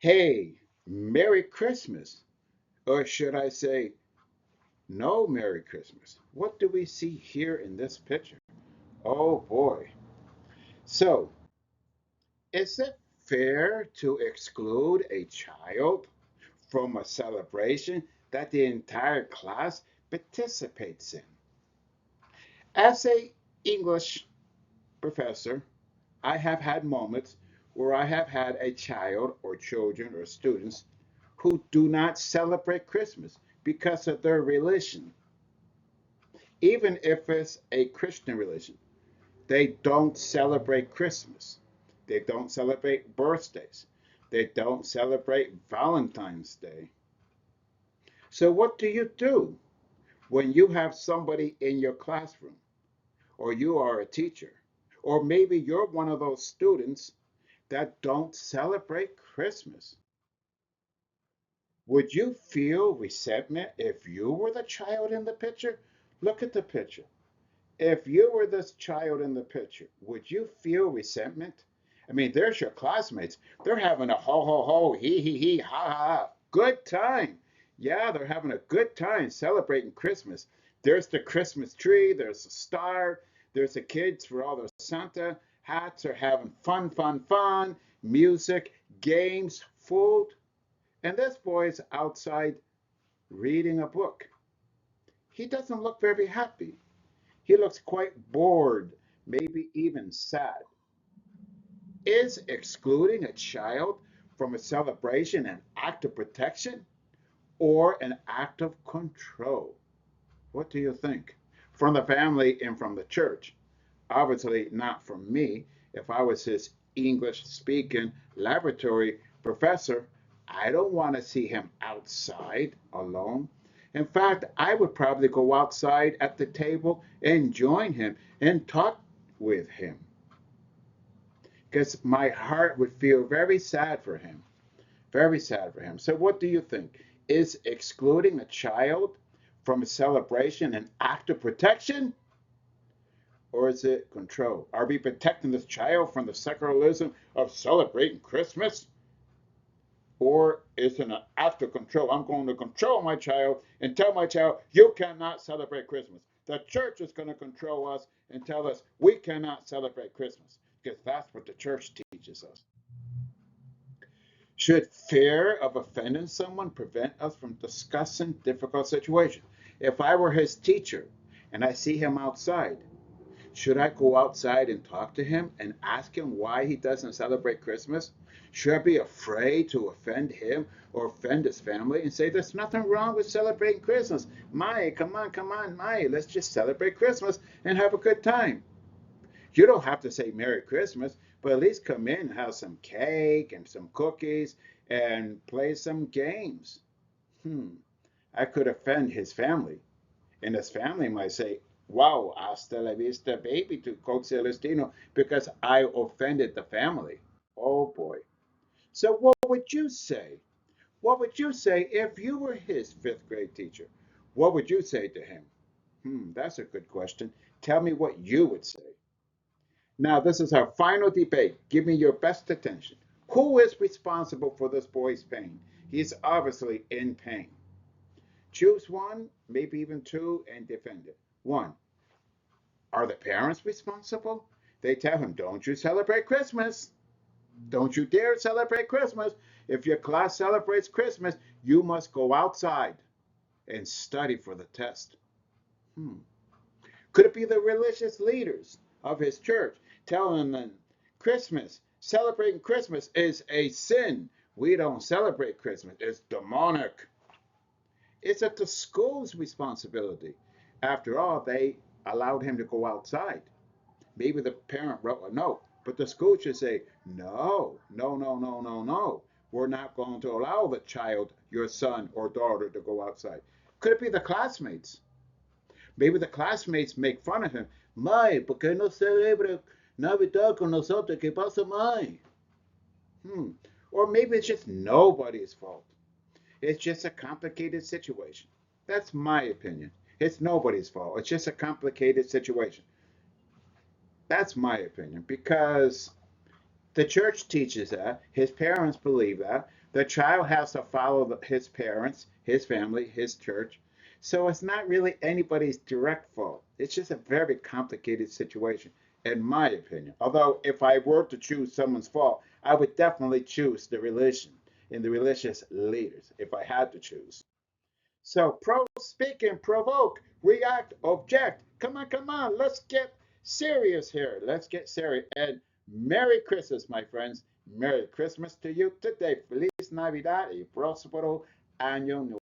Hey, Merry Christmas. Or should I say, no Merry Christmas? What do we see here in this picture? Oh boy. So, is it fair to exclude a child from a celebration that the entire class participates in? As a English professor, I have had moments where I have had a child or children or students who do not celebrate Christmas because of their religion. Even if it's a Christian religion, they don't celebrate Christmas. They don't celebrate birthdays. They don't celebrate Valentine's Day. So, what do you do when you have somebody in your classroom, or you are a teacher, or maybe you're one of those students that don't celebrate Christmas? Would you feel resentment if you were the child in the picture? Look at the picture. If you were this child in the picture, would you feel resentment? I mean, there's your classmates. They're having a ho ho ho, he, ha ha ha. Good time. Yeah, they're having a good time celebrating Christmas. There's the Christmas tree, there's the star, there's the kids for all their Santa hats are having fun, fun, fun, music, games, food. And this boy's outside reading a book. He doesn't look very happy. He looks quite bored, maybe even sad. Is excluding a child from a celebration an act of protection or an act of control? What do you think? From the family and from the church. Obviously, not from me. If I was his English speaking laboratory professor, I don't want to see him outside alone. In fact, I would probably go outside at the table and join him and talk with him because my heart would feel very sad for him. Very sad for him. So, what do you think? Is excluding a child from a celebration an act of protection or is it control? Are we protecting this child from the secularism of celebrating Christmas? Or is it an act of control? I'm going to control my child and tell my child, you cannot celebrate Christmas. The church is going to control us and tell us we cannot celebrate Christmas because that's what the church teaches us. Should fear of offending someone prevent us from discussing difficult situations? If I were his teacher and I see him outside, should I go outside and talk to him and ask him why he doesn't celebrate Christmas? Should I be afraid to offend him or offend his family and say there's nothing wrong with celebrating Christmas? Mai, come on, Mai, let's just celebrate Christmas and have a good time. You don't have to say Merry Christmas, but at least come in and have some cake and some cookies and play some games. Hmm, I could offend his family. And his family might say, wow, hasta la vista, baby, to Coke Celestino, because I offended the family. Oh boy. So, what would you say? What would you say if you were his fifth grade teacher? What would you say to him? That's a good question. Tell me what you would say. Now, this is our final debate. Give me your best attention. Who is responsible for this boy's pain? He's obviously in pain. Choose one, maybe even two, and defend it. One, are the parents responsible? They tell him, don't you celebrate Christmas. Don't you dare celebrate Christmas. If your class celebrates Christmas, you must go outside and study for the test. Hmm. Could it be the religious leaders of his church telling them Christmas, celebrating Christmas is a sin? We don't celebrate Christmas. It's demonic. Is it the school's responsibility? After all, they allowed him to go outside. Maybe the parent wrote a note, but the school should say, no, no, no, no, no, no. We're not going to allow the child, your son or daughter, to go outside. Could it be the classmates? Maybe the classmates make fun of him. May, ¿por qué no celebra Navidad con nosotros? ¿Qué pasa, May? Hmm. Or maybe it's just nobody's fault. It's just a complicated situation. That's my opinion. It's nobody's fault. It's just a complicated situation. That's my opinion because The church teaches that. His parents believe that. The child has to follow his parents, his family, his church. So it's not really anybody's direct fault. It's just a very complicated situation, in my opinion. Although, if I were to choose someone's fault, I would definitely choose the religion and the religious leaders if I had to choose. So, speak and provoke, react, object. Come on, let's get serious here. Let's get serious. And Merry Christmas, my friends. Merry Christmas to you today. Feliz Navidad y próspero año nuevo.